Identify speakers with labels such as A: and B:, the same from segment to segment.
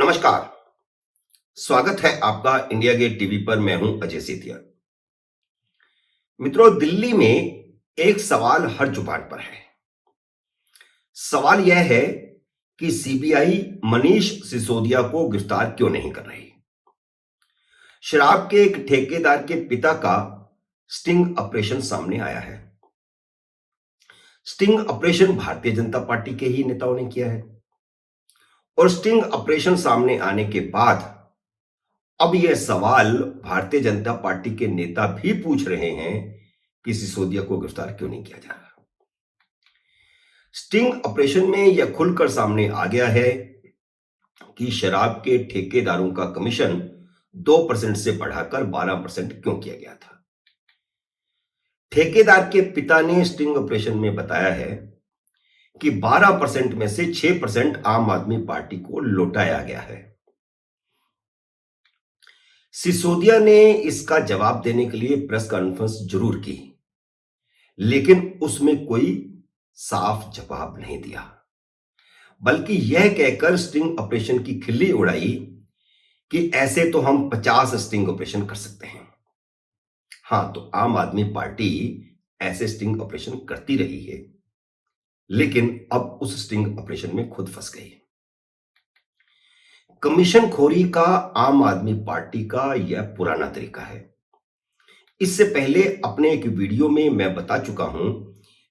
A: नमस्कार। स्वागत है आपका इंडिया गेट टीवी पर। मैं हूं अजय सेठिया। मित्रों, दिल्ली में एक सवाल हर जुबान पर है। सवाल यह है कि सीबीआई मनीष सिसोदिया को गिरफ्तार क्यों नहीं कर रही। शराब के एक ठेकेदार के पिता का स्टिंग ऑपरेशन सामने आया है। Sting operation Bharatiya Janata party के ही नेताओं ने किया है और स्टिंग ऑपरेशन सामने आने के बाद अब यह सवाल भारतीय जनता पार्टी के नेता भी पूछ रहे हैं कि सिसोदिया को गिरफ्तार क्यों नहीं किया जा रहा। स्टिंग ऑपरेशन में यह खुलकर सामने आ गया है कि शराब के ठेकेदारों का कमीशन 2% से बढ़ाकर 12% क्यों किया गया था। ठेकेदार के पिता ने स्टिंग ऑपरेशन में बताया है कि 12% में से 6% आम आदमी पार्टी को लौटाया गया है। सिसोदिया ने इसका जवाब देने के लिए प्रेस कॉन्फ्रेंस जरूर की, लेकिन उसमें कोई साफ जवाब नहीं दिया, बल्कि यह कहकर स्टिंग ऑपरेशन की खिल्ली उड़ाई कि ऐसे तो हम 50 स्टिंग ऑपरेशन कर सकते हैं। हां, तो आम आदमी पार्टी ऐसे स्टिंग ऑपरेशन करती रही है, लेकिन अब उस स्टिंग ऑपरेशन में खुद फंस गई। कमीशन खोरी का आम आदमी पार्टी का यह पुराना तरीका है। इससे पहले अपने एक वीडियो में मैं बता चुका हूं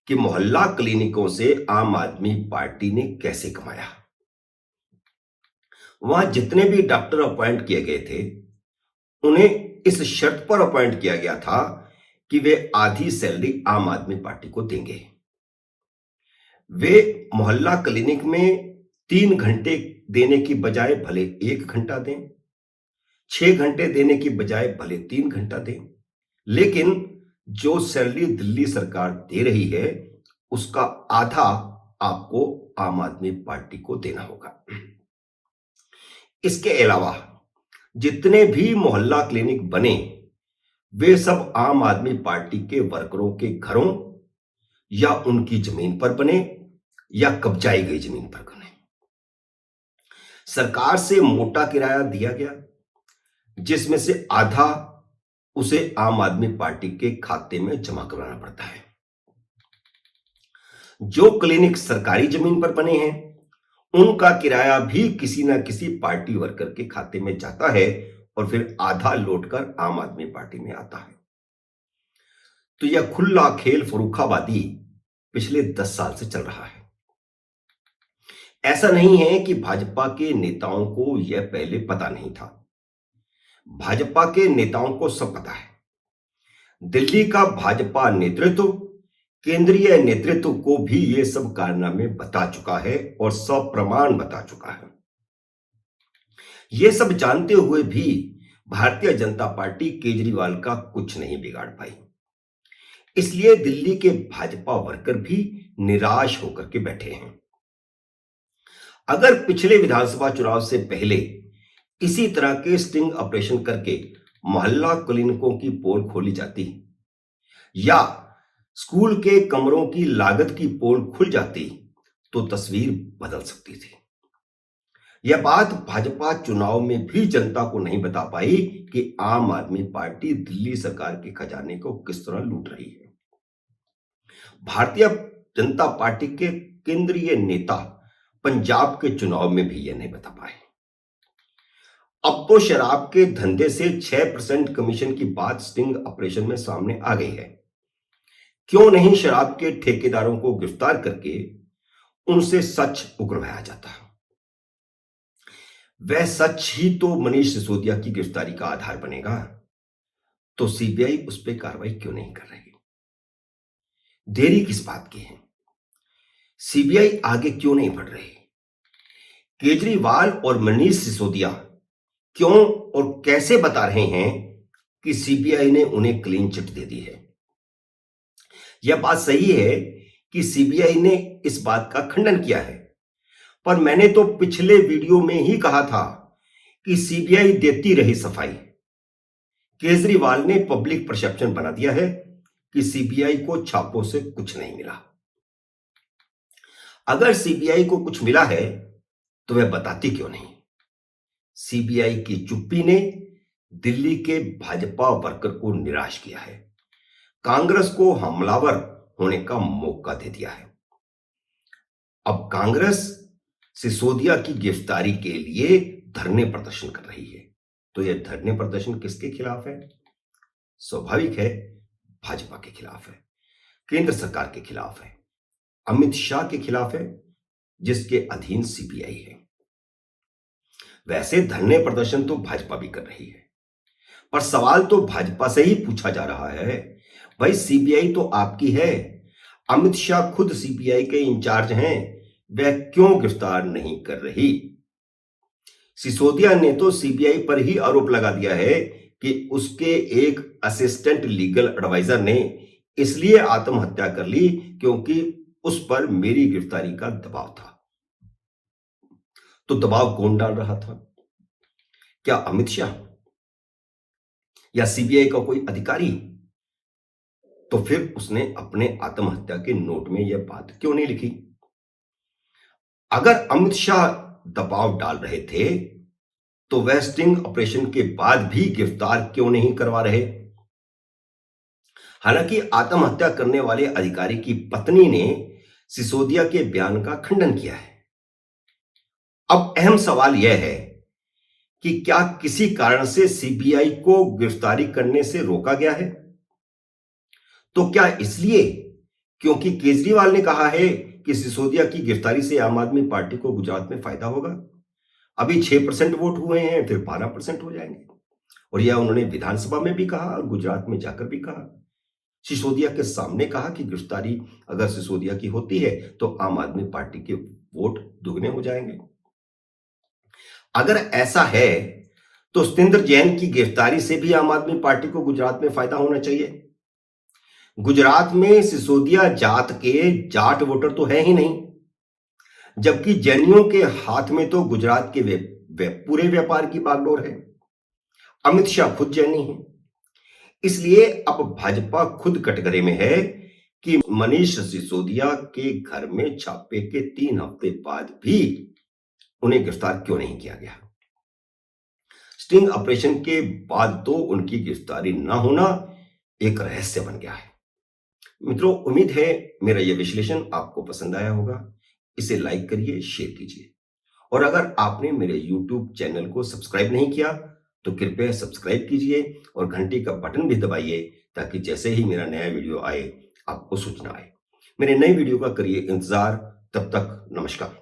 A: कि मोहल्ला क्लिनिकों से आम आदमी पार्टी ने कैसे कमाया। वहां जितने भी डॉक्टर अपॉइंट किए गए थे, उन्हें इस शर्त पर अपॉइंट किया गया था कि वे आधी सैलरी आम आदमी पार्टी को देंगे। वे मोहल्ला क्लिनिक में 3 घंटे देने की बजाय भले 1 घंटा दें, 6 घंटे देने की बजाय भले 3 घंटा दें, लेकिन जो सैलरी दिल्ली सरकार दे रही है उसका आधा आपको आम आदमी पार्टी को देना होगा। इसके अलावा जितने भी मोहल्ला क्लिनिक बने वे सब आम आदमी पार्टी के वर्करों के घरों या उनकी जमीन पर बने या कब्जाई गई जमीन पर बने। सरकार से मोटा किराया दिया गया, जिसमें से आधा उसे आम आदमी पार्टी के खाते में जमा करवाना पड़ता है। जो क्लिनिक सरकारी जमीन पर बने हैं उनका किराया भी किसी ना किसी पार्टी वर्कर के खाते में जाता है और फिर आधा लौटकर आम आदमी पार्टी में आता है। तो यह खुला खेल फरूखाबादी पिछले 10 साल से चल रहा है। ऐसा नहीं है कि भाजपा के नेताओं को यह पहले पता नहीं था। भाजपा के नेताओं को सब पता है। दिल्ली का भाजपा नेतृत्व केंद्रीय नेतृत्व को भी ये सब कारनामे बता चुका है और सब प्रमाण बता चुका है। ये सब जानते हुए भी भारतीय जनता पार्टी केजरीवाल का कुछ नहीं बिगाड़ पाई। इसलिए दिल्ली के भाजपा वर्कर भी निराश होकर के बैठे हैं। अगर पिछले विधानसभा चुनाव से पहले इसी तरह के स्टिंग ऑपरेशन करके मोहल्ला क्लिनिकों की पोल खोली जाती या स्कूल के कमरों की लागत की पोल खुल जाती तो तस्वीर बदल सकती थी। यह बात भाजपा चुनाव में भी जनता को नहीं बता पाई कि आम आदमी पार्टी दिल्ली सरकार के खजाने को किस तरह लूट रही है। भारतीय जनता पार्टी के केंद्रीय नेता पंजाब के चुनाव में भी यह नहीं बता पाए। अब तो शराब के धंधे से 6% कमीशन की बात स्टिंग ऑपरेशन में सामने आ गई है। क्यों नहीं शराब के ठेकेदारों को गिरफ्तार करके उनसे सच उगलवाया जाता। वह सच ही तो मनीष सिसोदिया की गिरफ्तारी का आधार बनेगा। तो सीबीआई उस पर कार्रवाई क्यों नहीं कर रही? देरी किस बात की है? सीबीआई आगे क्यों नहीं बढ़ रही? केजरीवाल और मनीष सिसोदिया क्यों और कैसे बता रहे हैं कि सीबीआई ने उन्हें क्लीन चिट दे दी है? यह बात सही है कि सीबीआई ने इस बात का खंडन किया है, पर मैंने तो पिछले वीडियो में ही कहा था कि सीबीआई देती रही सफाई। केजरीवाल ने पब्लिक परसेप्शन बना दिया है कि सीबीआई को छापों से कुछ नहीं मिला। अगर सीबीआई को कुछ मिला है तो वह बताती क्यों नहीं? सीबीआई की चुप्पी ने दिल्ली के भाजपा वर्कर को निराश किया है, कांग्रेस को हमलावर होने का मौका दे दिया है। अब कांग्रेस सिसोदिया की गिरफ्तारी के लिए धरने प्रदर्शन कर रही है। तो यह धरने प्रदर्शन किसके खिलाफ है? स्वाभाविक है, भाजपा के खिलाफ है, केंद्र सरकार के खिलाफ है, अमित शाह के खिलाफ है, जिसके अधीन सीबीआई है। वैसे धरने प्रदर्शन तो भाजपा भी कर रही है, पर सवाल तो भाजपा से ही पूछा जा रहा है, भाई सीबीआई तो आपकी है, अमित शाह खुद सीबीआई के इंचार्ज हैं, वह क्यों गिरफ्तार नहीं कर रही? सिसोदिया ने तो सीबीआई पर ही आरोप लगा दिया है कि उसके एक असिस्टेंट लीगल एडवाइजर ने इसलिए आत्महत्या कर ली क्योंकि उस पर मेरी गिरफ्तारी का दबाव था। तो दबाव कौन डाल रहा था? क्या अमित शाह या सीबीआई का कोई अधिकारी? तो फिर उसने अपने आत्महत्या के नोट में यह बात क्यों नहीं लिखी? अगर अमित शाह दबाव डाल रहे थे तो वह स्टिंग ऑपरेशन के बाद भी गिरफ्तार क्यों नहीं करवा रहे? हालांकि आत्महत्या करने वाले अधिकारी की पत्नी ने सिसोदिया के बयान का खंडन किया है। अब अहम सवाल यह है कि क्या किसी कारण से सीबीआई को गिरफ्तारी करने से रोका गया है? तो क्या इसलिए क्योंकि केजरीवाल ने कहा है कि सिसोदिया की गिरफ्तारी से आम आदमी पार्टी को गुजरात में फायदा होगा? अभी 6% वोट हुए हैं, फिर 12% हो जाएंगे। और यह उन्होंने विधानसभा में भी कहा और गुजरात में जाकर भी कहा, सिसोदिया के सामने कहा कि गिरफ्तारी अगर सिसोदिया की होती है तो आम आदमी पार्टी के वोट दुगने हो जाएंगे। अगर ऐसा है तो सत्येंद्र जैन की गिरफ्तारी से भी आम आदमी पार्टी को गुजरात में फायदा होना चाहिए। गुजरात में सिसोदिया जात के जाट वोटर तो है ही नहीं, जबकि जैनियों के हाथ में तो गुजरात के पूरे व्यापार की बागडोर है। अमित शाह खुद जैनी है। इसलिए अब भाजपा खुद कटघरे में है कि मनीष सिसोदिया के घर में छापे के 3 हफ्ते बाद भी उन्हें गिरफ्तार क्यों नहीं किया गया? स्टिंग ऑपरेशन के बाद तो उनकी गिरफ्तारी ना होना एक रहस्य बन गया है। मित्रों, उम्मीद है मेरा यह विश्लेषण आपको पसंद आया होगा। इसे लाइक करिए, शेयर कीजिए, और अगर आपने मेरे YouTube चैनल को सब्सक्राइब नहीं किया तो कृपया सब्सक्राइब कीजिए और घंटी का बटन भी दबाइए ताकि जैसे ही मेरा नया वीडियो आए आपको सूचना आए। मेरे नए वीडियो का करिए इंतजार। तब तक नमस्कार।